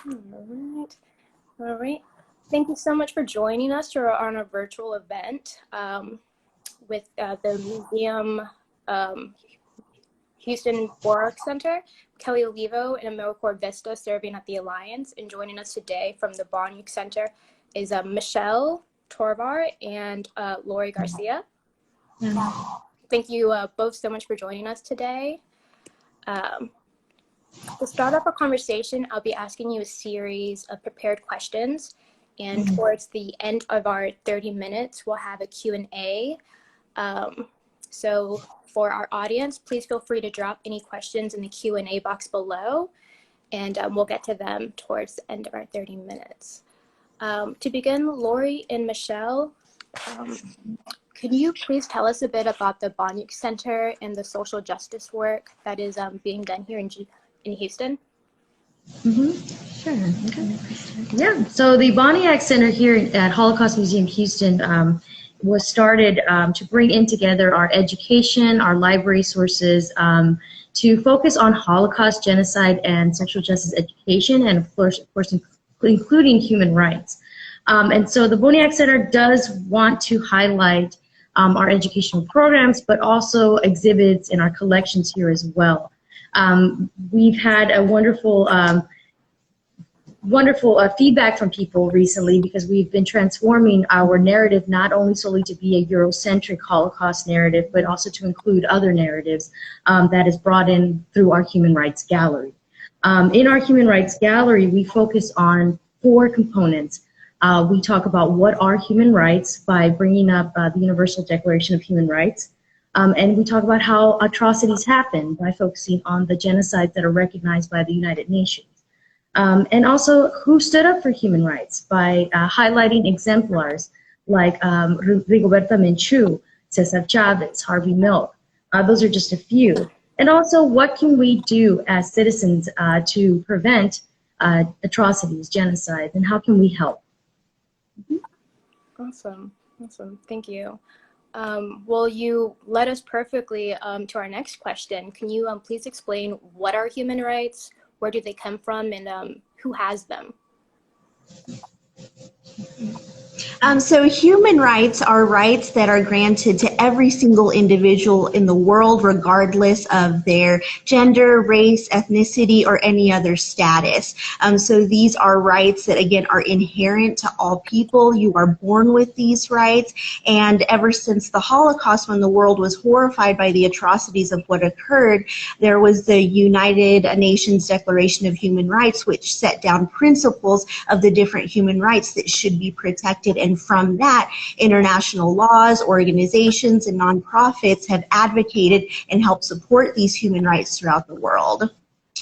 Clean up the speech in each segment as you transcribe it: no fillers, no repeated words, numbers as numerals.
All right. Thank you so much for joining us on our virtual event with the museum Houston Boniuk Center, Kelly Olivo, and AmeriCorps VISTA serving at the Alliance. And joining us today from the Boniuk Center is Michelle, Tovar, and Laurie, Garcia. Thank you both so much for joining us today. To start off our conversation, I'll be asking you a series of prepared questions, and towards the end of our 30 minutes, we'll have a Q&A. So for our audience, please feel free to drop any questions in the Q&A box below, and we'll get to them towards the end of our 30 minutes. To begin, Laurie and Michelle, could you please tell us a bit about the Boniuk Center and the social justice work that is being done here in Houston? Sure. Okay. Yeah. So the Boniuk Center here at Holocaust Museum Houston was started to bring in together our education, our library sources, to focus on Holocaust, genocide, and sexual justice education, and of course, including human rights. And so the Boniuk Center does want to highlight our educational programs, but also exhibits in our collections here as well. We've had a wonderful feedback from people recently, because we've been transforming our narrative not only solely to be a Eurocentric Holocaust narrative, but also to include other narratives that is brought in through our Human Rights Gallery. In our Human Rights Gallery, we focus on 4 components. We talk about what are human rights by bringing up the Universal Declaration of Human Rights. And we talk about how atrocities happen by focusing on the genocides that are recognized by the United Nations. And also who stood up for human rights by highlighting exemplars like Rigoberta Menchú, Cesar Chavez, Harvey Milk. Those are just a few. And also, what can we do as citizens to prevent atrocities, genocide, and how can we help? Awesome. Thank you. Well, you led us perfectly to our next question. Can you please explain what are human rights, where do they come from, and who has them? So human rights are rights that are granted to every single individual in the world, regardless of their gender, race, ethnicity, or any other status. So these are rights that, again, are inherent to all people. You are born with these rights. And ever since the Holocaust, when the world was horrified by the atrocities of what occurred, there was the United Nations Declaration of Human Rights, which set down principles of the different human rights that should be protected. And from that, international laws, organizations, and nonprofits have advocated and helped support these human rights throughout the world.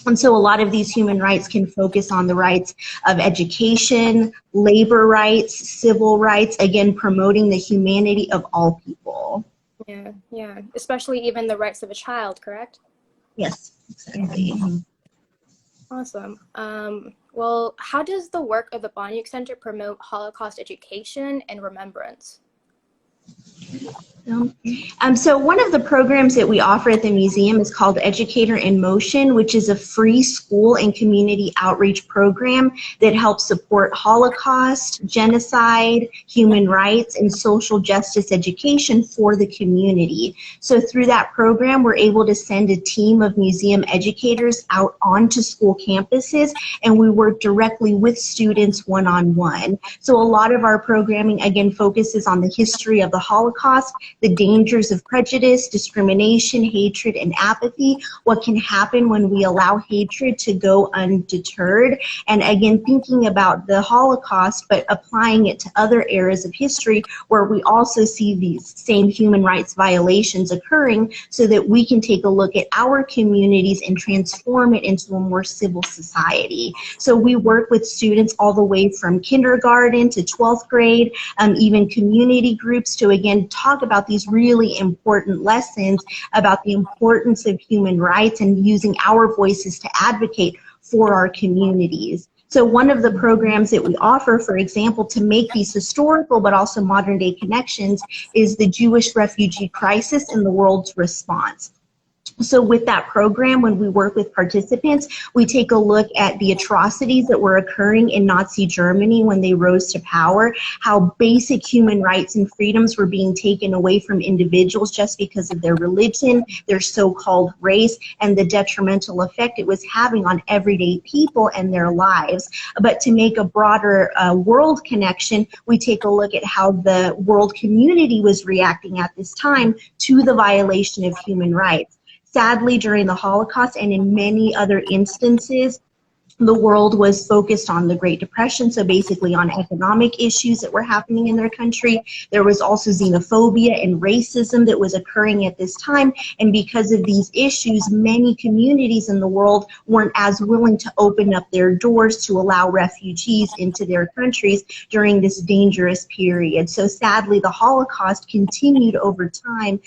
And so a lot of these human rights can focus on the rights of education, labor rights, civil rights, again, promoting the humanity of all people. Yeah, especially even the rights of a child, correct? Yes, exactly. Awesome. Well, how does the work of the Boniuk Center promote Holocaust education and remembrance? So one of the programs that we offer at the museum is called Educator in Motion, which is a free school and community outreach program that helps support Holocaust, genocide, human rights, and social justice education for the community. So through that program, we're able to send a team of museum educators out onto school campuses, and we work directly with students one-on-one. So a lot of our programming, again, focuses on the history of the Holocaust, the dangers of prejudice, discrimination, hatred, and apathy, what can happen when we allow hatred to go undeterred, and again, thinking about the Holocaust, but applying it to other eras of history where we also see these same human rights violations occurring, so that we can take a look at our communities and transform it into a more civil society. So we work with students all the way from kindergarten to 12th grade, even community groups, to again talk about these really important lessons about the importance of human rights and using our voices to advocate for our communities. So one of the programs that we offer, for example, to make these historical but also modern day connections is the Jewish refugee crisis and the world's response. So with that program, when we work with participants, we take a look at the atrocities that were occurring in Nazi Germany when they rose to power, how basic human rights and freedoms were being taken away from individuals just because of their religion, their so-called race, and the detrimental effect it was having on everyday people and their lives. But to make a broader world connection, we take a look at how the world community was reacting at this time to the violation of human rights. Sadly, during the Holocaust and in many other instances, the world was focused on the Great Depression, so basically on economic issues that were happening in their country. There was also xenophobia and racism that was occurring at this time, and because of these issues, many communities in the world weren't as willing to open up their doors to allow refugees into their countries during this dangerous period. So sadly, the Holocaust continued over time,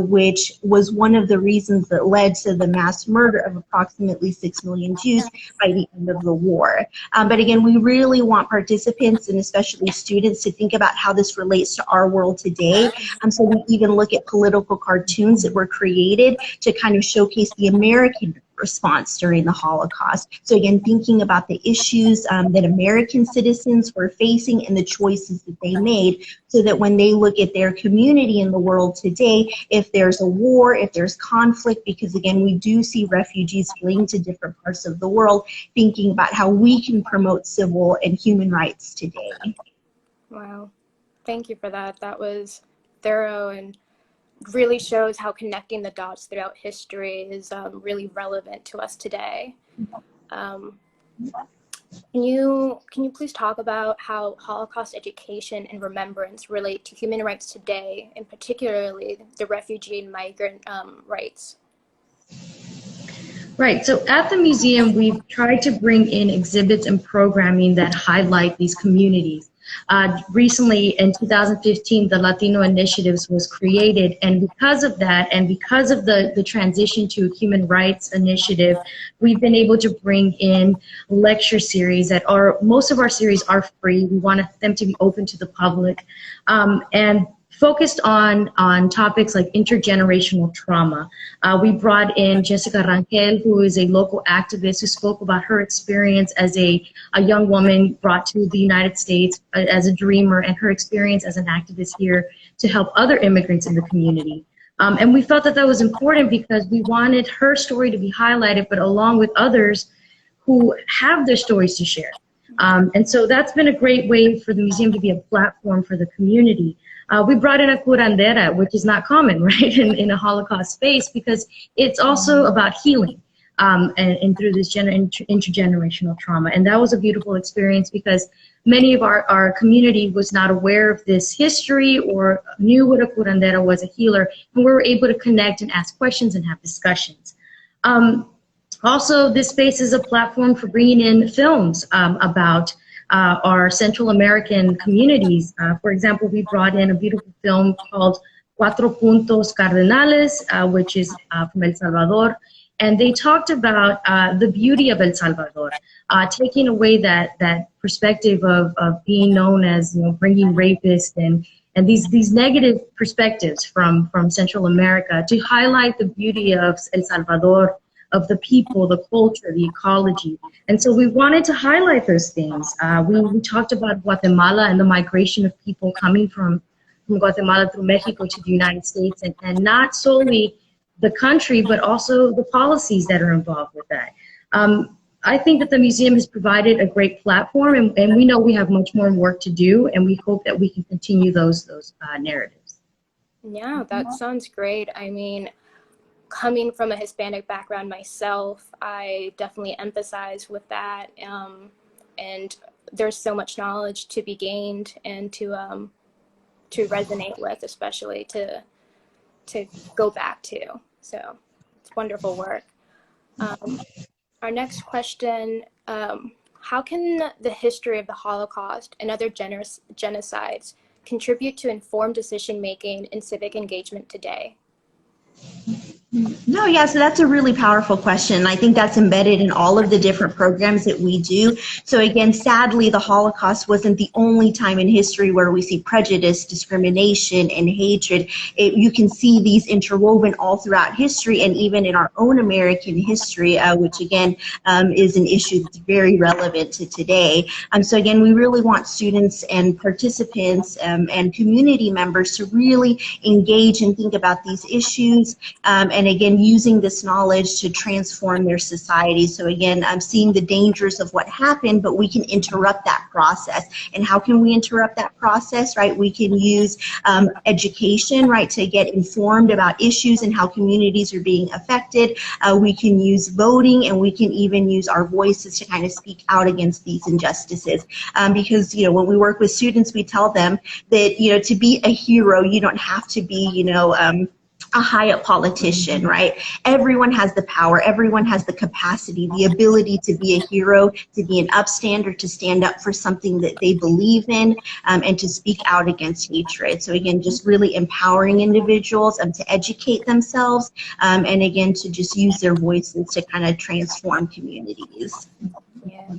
which was one of the reasons that led to the mass murder of approximately 6 million Jews by the end of the war. But again, we really want participants and especially students to think about how this relates to our world today. So we even look at political cartoons that were created to kind of showcase the American response during the Holocaust. So again, thinking about the issues that American citizens were facing and the choices that they made, so that when they look at their community in the world today, if there's a war, if there's conflict, because again, we do see refugees fleeing to different parts of the world, thinking about how we can promote civil and human rights today. Wow. Thank you for that. That was thorough and really shows how connecting the dots throughout history is really relevant to us today. Can you please talk about how Holocaust education and remembrance relate to human rights today, and particularly the refugee and migrant rights? Right, so at the museum, we've tried to bring in exhibits and programming that highlight these communities. Recently, in 2015, the Latino Initiatives was created, and because of that, and because of the transition to a human rights initiative, we've been able to bring in lecture series that are, most of our series are free. We want them to be open to the public, and focused on topics like intergenerational trauma. We brought in Jessica Rangel, who is a local activist who spoke about her experience as a young woman brought to the United States as a dreamer, and her experience as an activist here to help other immigrants in the community. And we felt that that was important because we wanted her story to be highlighted, but along with others who have their stories to share. And so that's been a great way for the museum to be a platform for the community. We brought in a curandera, which is not common, right, in a Holocaust space, because it's also about healing and through this intergenerational trauma. And that was a beautiful experience because many of our community was not aware of this history or knew what a curandera was, a healer, and we were able to connect and ask questions and have discussions. Also, this space is a platform for bringing in films about our Central American communities. For example, we brought in a beautiful film called Cuatro Puntos Cardenales, which is from El Salvador. And they talked about the beauty of El Salvador, taking away that perspective of being known as, you know, bringing rapists and these negative perspectives from Central America, to highlight the beauty of El Salvador, of the people, the culture, the ecology. And so we wanted to highlight those things. We talked about Guatemala and the migration of people coming from Guatemala through Mexico to the United States, and not solely the country, but also the policies that are involved with that. I think that the museum has provided a great platform, and we know we have much more work to do, and we hope that we can continue those narratives. Yeah, that sounds great. I mean, coming from a Hispanic background myself, I definitely empathize with that. And there's so much knowledge to be gained and to resonate with, especially to go back to. So it's wonderful work. Our next question, how can the history of the Holocaust and other genocides contribute to informed decision-making and civic engagement today? No, yeah, so that's a really powerful question. I think that's embedded in all of the different programs that we do. So again, sadly, the Holocaust wasn't the only time in history where we see prejudice, discrimination, and hatred. You can see these interwoven all throughout history and even in our own American history, which again is an issue that's very relevant to today. So again, we really want students and participants and community members to really engage and think about these issues, and again, using this knowledge to transform their society. So again, I'm seeing the dangers of what happened, but we can interrupt that process. And how can we interrupt that process, right? We can use education, right, to get informed about issues and how communities are being affected. We can use voting, and we can even use our voices to kind of speak out against these injustices. Because, you know, when we work with students, we tell them that, you know, to be a hero, you don't have to be, you know, a high-up politician, right? Everyone has the power, everyone has the capacity, the ability to be a hero, to be an upstander, to stand up for something that they believe in, and to speak out against hatred. So again, just really empowering individuals to educate themselves, and again, to just use their voices to kind of transform communities. Yeah.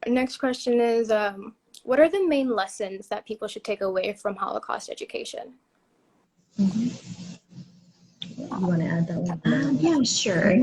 Next question is, what are the main lessons that people should take away from Holocaust education? You want to add that one? Yeah, sure.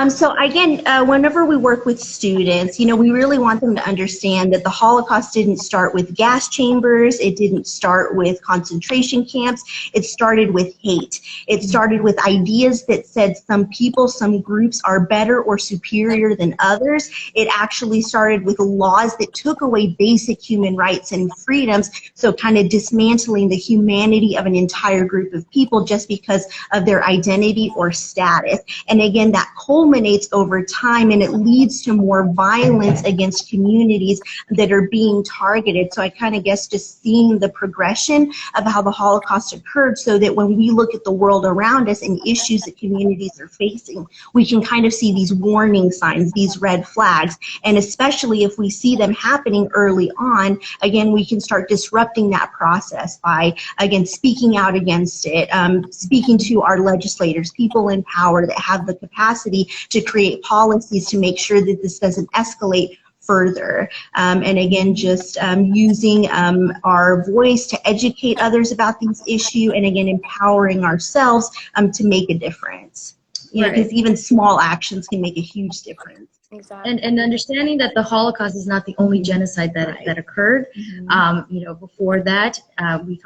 So again, whenever we work with students, you know, we really want them to understand that the Holocaust didn't start with gas chambers. It didn't start with concentration camps. It started with hate. It started with ideas that said some people, some groups are better or superior than others. It actually started with laws that took away basic human rights and freedoms. So kind of dismantling the humanity of an entire group of people just because of their identity or status. And again, that culminates over time, and it leads to more violence against communities that are being targeted. So I kind of guess just seeing the progression of how the Holocaust occurred, so that when we look at the world around us and issues that communities are facing, we can kind of see these warning signs, these red flags. And especially if we see them happening early on, again, we can start disrupting that process by, again, speaking out against it, speaking to our legislators, people in power that have the capacity to create policies to make sure that this doesn't escalate further. And again, just using our voice to educate others about these issues, and again, empowering ourselves to make a difference. You know, because even small actions can make a huge difference. Exactly. And understanding that the Holocaust is not the only genocide that occurred. You know, before that, we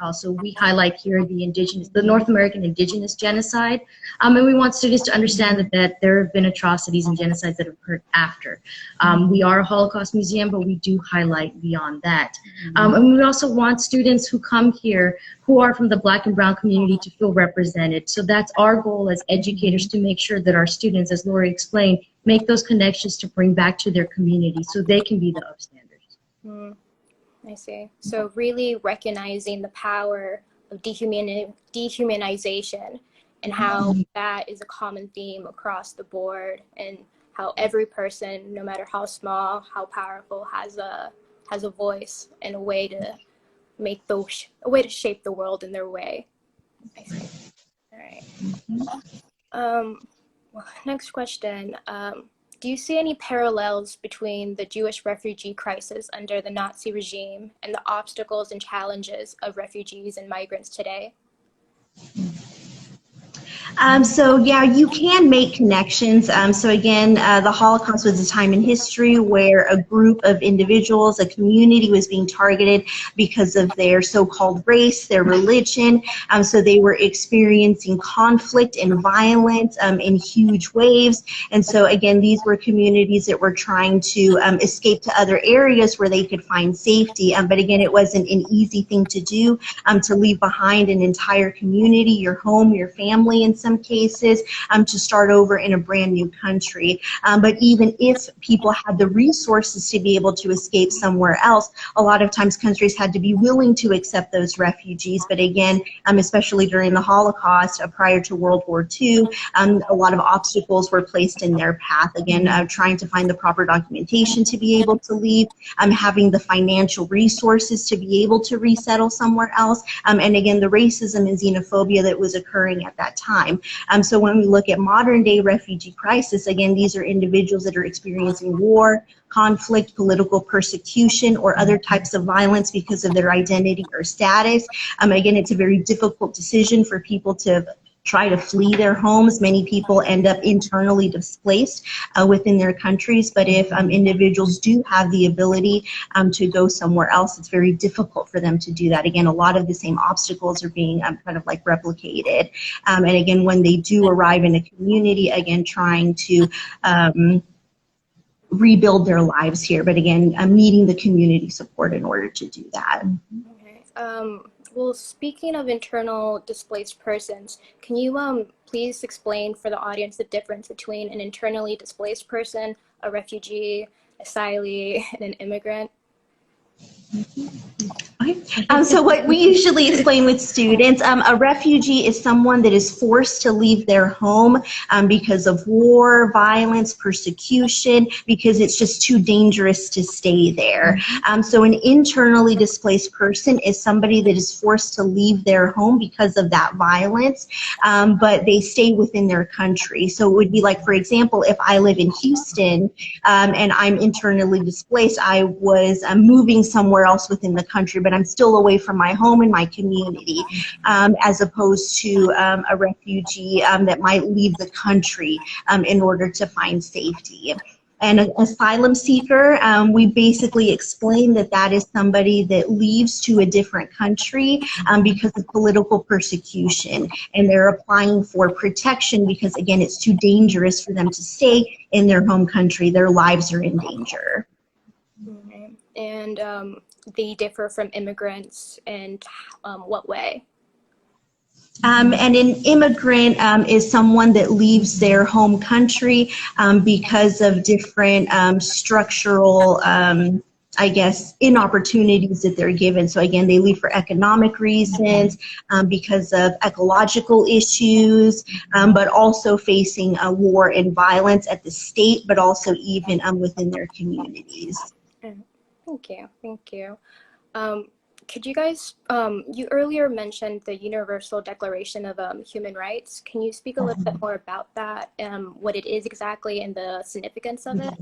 highlight here the North American indigenous genocide, and we want students to understand that there have been atrocities and genocides that have occurred after. We are a Holocaust museum, but we do highlight beyond that. And we also want students who come here who are from the Black and Brown community to feel represented. So that's our goal as educators, to make sure that our students, as Laurie explained, make those connections to bring back to their community so they can be the upstanders. I see. So really recognizing the power of dehumanization, and how that is a common theme across the board, and how every person, no matter how small, how powerful, has a voice and a way to make a way to shape the world in their way. I see. All right. Well, next question. Do you see any parallels between the Jewish refugee crisis under the Nazi regime and the obstacles and challenges of refugees and migrants today? So yeah, you can make connections. So again, the Holocaust was a time in history where a group of individuals, a community, was being targeted because of their so-called race, their religion. So they were experiencing conflict and violence in huge waves. And so again, these were communities that were trying to escape to other areas where they could find safety. But again, it wasn't an easy thing to do, to leave behind an entire community, your home, your family, and some cases to start over in a brand new country. But even if people had the resources to be able to escape somewhere else, a lot of times countries had to be willing to accept those refugees. But again, especially during the Holocaust, prior to World War II, a lot of obstacles were placed in their path. Again, trying to find the proper documentation to be able to leave, having the financial resources to be able to resettle somewhere else, and again, the racism and xenophobia that was occurring at that time. So when we look at modern day refugee crisis, again, these are individuals that are experiencing war, conflict, political persecution, or other types of violence because of their identity or status. Again, it's a very difficult decision for people to try to flee their homes. Many people end up internally displaced within their countries, but if individuals do have the ability to go somewhere else, it's very difficult for them to do that. Again, a lot of the same obstacles are being kind of like replicated. And again, when they do arrive in a community, again, trying to rebuild their lives here, but again, needing the community support in order to do that. Okay. Well, speaking of internal displaced persons, can you please explain for the audience the difference between an internally displaced person, a refugee, asylee, and an immigrant? So what we usually explain with students, a refugee is someone that is forced to leave their home because of war, violence, persecution, because it's just too dangerous to stay there. So an internally displaced person is somebody that is forced to leave their home because of that violence, but they stay within their country. So it would be like, for example, if I live in Houston and I'm internally displaced, I was moving somewhere else within the country, but I'm still away from my home and my community, as opposed to a refugee that might leave the country in order to find safety. And an asylum seeker, we basically explain that that is somebody that leaves to a different country because of political persecution, and they're applying for protection because, again, it's too dangerous for them to stay in their home country. Their lives are in danger. Okay. And they differ from immigrants in what way? And an immigrant is someone that leaves their home country because of different structural, I guess, inopportunities that they're given. So again, they leave for economic reasons, because of ecological issues, but also facing war and violence at the state, but also even within their communities. Thank you. Thank you. Could you guys, you earlier mentioned the Universal Declaration of Human Rights. Can you speak a little bit more about that, what it is exactly and the significance of it?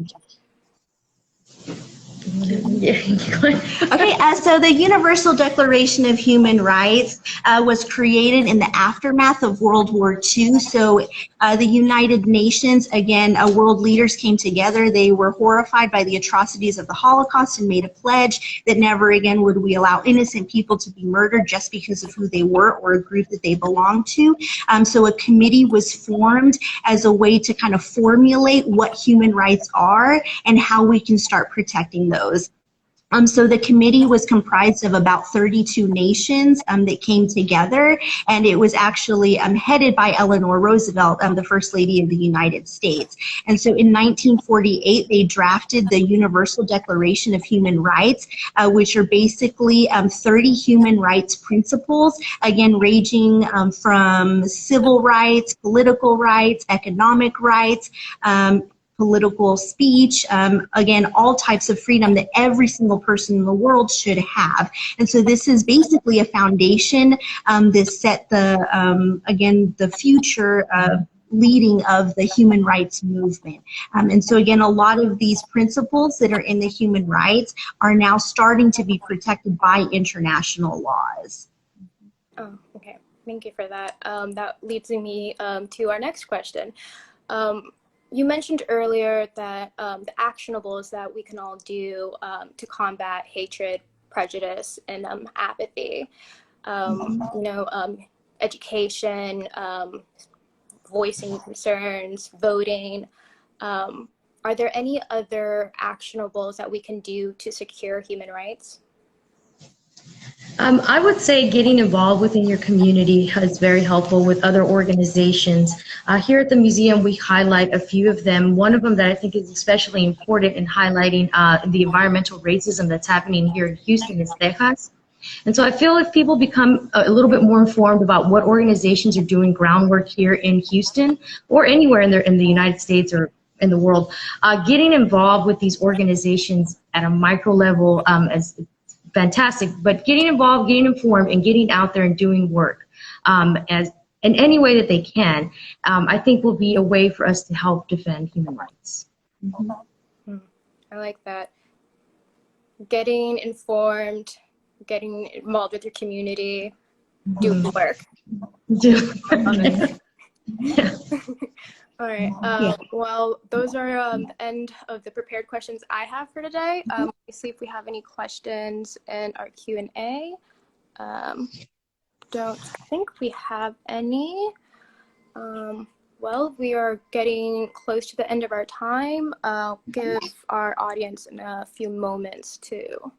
Okay, so the Universal Declaration of Human Rights was created in the aftermath of World War II. So the United Nations, again, world leaders came together. They were horrified by the atrocities of the Holocaust and made a pledge that never again would we allow innocent people to be murdered just because of who they were or a group that they belonged to. So a committee was formed as a way to kind of formulate what human rights are and how we can start protecting those. So the committee was comprised of about 32 nations that came together, and it was actually headed by Eleanor Roosevelt, the First Lady of the United States. And so in 1948, they drafted the Universal Declaration of Human Rights, which are basically 30 human rights principles, again, ranging from civil rights, political rights, economic rights, political speech, again, all types of freedom that every single person in the world should have. And so this is basically a foundation that set the, again, the future leading of the human rights movement. And so again, a lot of these principles that are in the human rights are now starting to be protected by international laws. Oh, okay. Thank you for that. That leads me to our next question. You mentioned earlier that the actionables that we can all do to combat hatred, prejudice, and apathy, you know, education, voicing concerns, voting. Are there any other actionables that we can do to secure human rights? I would say getting involved within your community is very helpful with other organizations. Here at the museum, we highlight a few of them. One of them that I think is especially important in highlighting the environmental racism that's happening here in Houston is Texas. And so I feel if people become a little bit more informed about what organizations are doing groundwork here in Houston or anywhere in the United States or in the world, getting involved with these organizations at a micro level as fantastic, but getting involved, getting informed, and getting out there and doing work as in any way that they can, I think will be a way for us to help defend human rights. Mm-hmm. I like that. Getting informed, getting involved with your community, doing work. All right. Well, those are the end of the prepared questions I have for today. Let's see if we have any questions in our Q&A. Don't think we have any. Well, we are getting close to the end of our time. I'll give our audience a few moments to.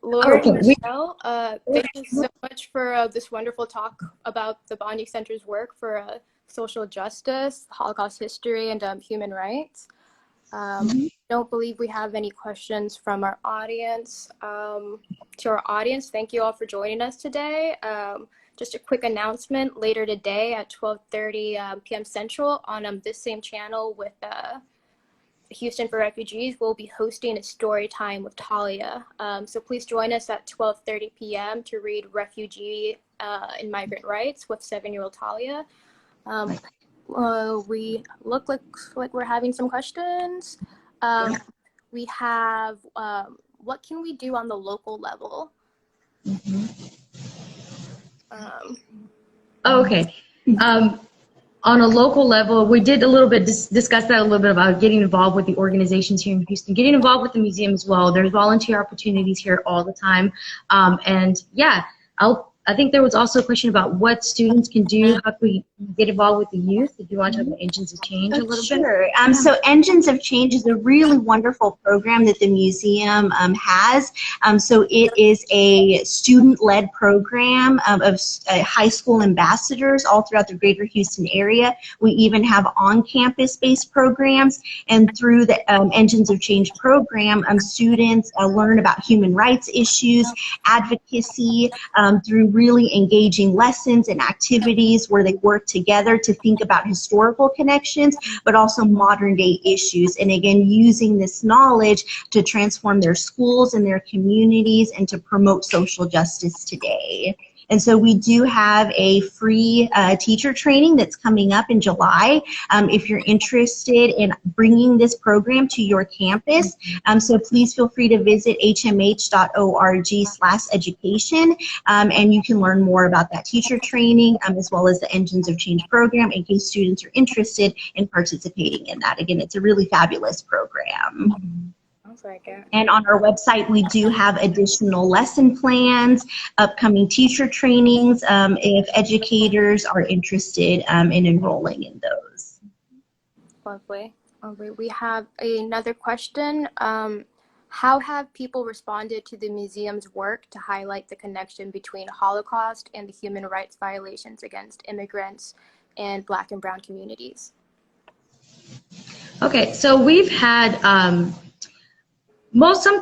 Laurie and Michelle, thank you so much for this wonderful talk about the Boniuk Center's work for social justice, Holocaust history, and human rights. Don't believe we have any questions from our audience. To our audience, thank you all for joining us today. Just a quick announcement, later today at 12:30 p.m. Central on this same channel with Houston for Refugees, we'll be hosting a story time with Talia. So please join us at 12:30 p.m. to read Refugee and Migrant Rights with 7-year-old Talia. We look like we're having some questions. We have, what can we do on the local level? Okay. On a local level, we did a little bit discuss that a little bit about getting involved with the organizations here in Houston, getting involved with the museum as well. There's volunteer opportunities here all the time. And yeah, I think there was also a question about what students can do, how can we get involved with the youth. Did you want to talk about Engines of Change a little bit? Sure. So Engines of Change is a really wonderful program that the museum has. So it is a student-led program of high school ambassadors all throughout the greater Houston area. We even have on-campus based programs, and through the Engines of Change program, students learn about human rights issues, advocacy, through really engaging lessons and activities where they work together to think about historical connections, but also modern day issues. And again, using this knowledge to transform their schools and their communities and to promote social justice today. And so we do have a free teacher training that's coming up in July if you're interested in bringing this program to your campus. So please feel free to visit hmh.org/education and you can learn more about that teacher training as well as the Engines of Change program in case students are interested in participating in that. Again, it's a really fabulous program. And on our website, we do have additional lesson plans, upcoming teacher trainings, if educators are interested in enrolling in those. Lovely. We have another question. How have people responded to the museum's work to highlight the connection between Holocaust and the human rights violations against immigrants and Black and Brown communities? Okay, so we've had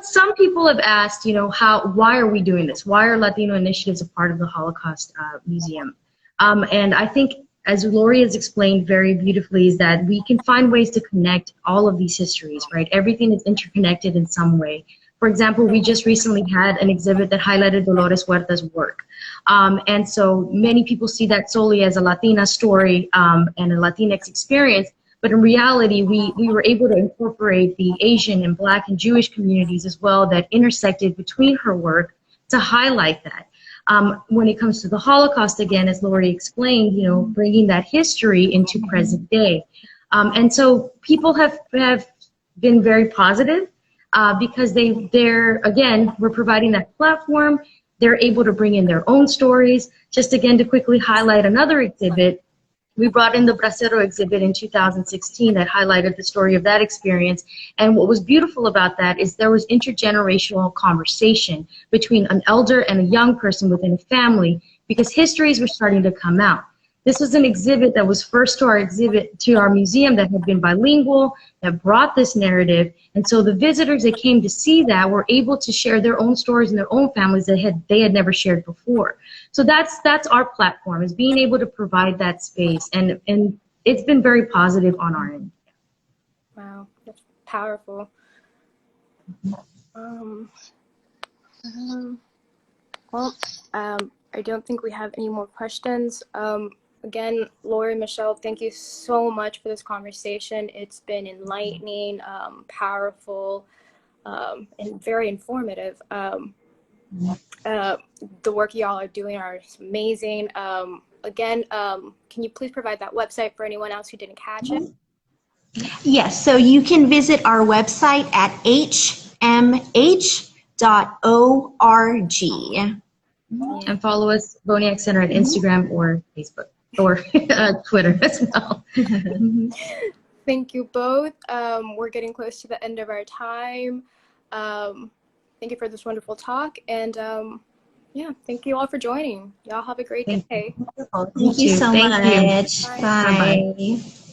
some people have asked, you know, why are we doing this? Why are Latino initiatives a part of the Holocaust Museum? And I think, as Laurie has explained very beautifully, is that we can find ways to connect all of these histories, right? Everything is interconnected in some way. For example, we just recently had an exhibit that highlighted Dolores Huerta's work. And so many people see that solely as a Latina story and a Latinx experience. But in reality, we were able to incorporate the Asian and Black and Jewish communities as well that intersected between her work to highlight that. When it comes to the Holocaust, again, as Laurie explained, you know, bringing that history into present day. And so people have been very positive because again, we're providing that platform. They're able to bring in their own stories. Just again, to quickly highlight another exhibit, We brought in the Bracero exhibit in 2016 that highlighted the story of that experience. And what was beautiful about that is there was intergenerational conversation between an elder and a young person within a family, because histories were starting to come out. This was an exhibit that was first to our museum that had been bilingual, that brought this narrative. And so the visitors that came to see that were able to share their own stories and their own families that they had never shared before. So that's our platform, is being able to provide that space. And it's been very positive on our end. Wow, that's powerful. I don't think we have any more questions. Again, Laurie, Michelle, thank you so much for this conversation. It's been enlightening, powerful, and very informative. The work y'all are doing are amazing. Again, can you please provide that website for anyone else who didn't catch it? Yes, so you can visit our website at hmh.org. And follow us, Boniuk Center, at Instagram or Facebook or Twitter as well. Thank you both. We're getting close to the end of our time. Thank you for this wonderful talk. And yeah, thank you all for joining. Y'all have a great day. Thank you so much. Bye. Bye. Bye-bye.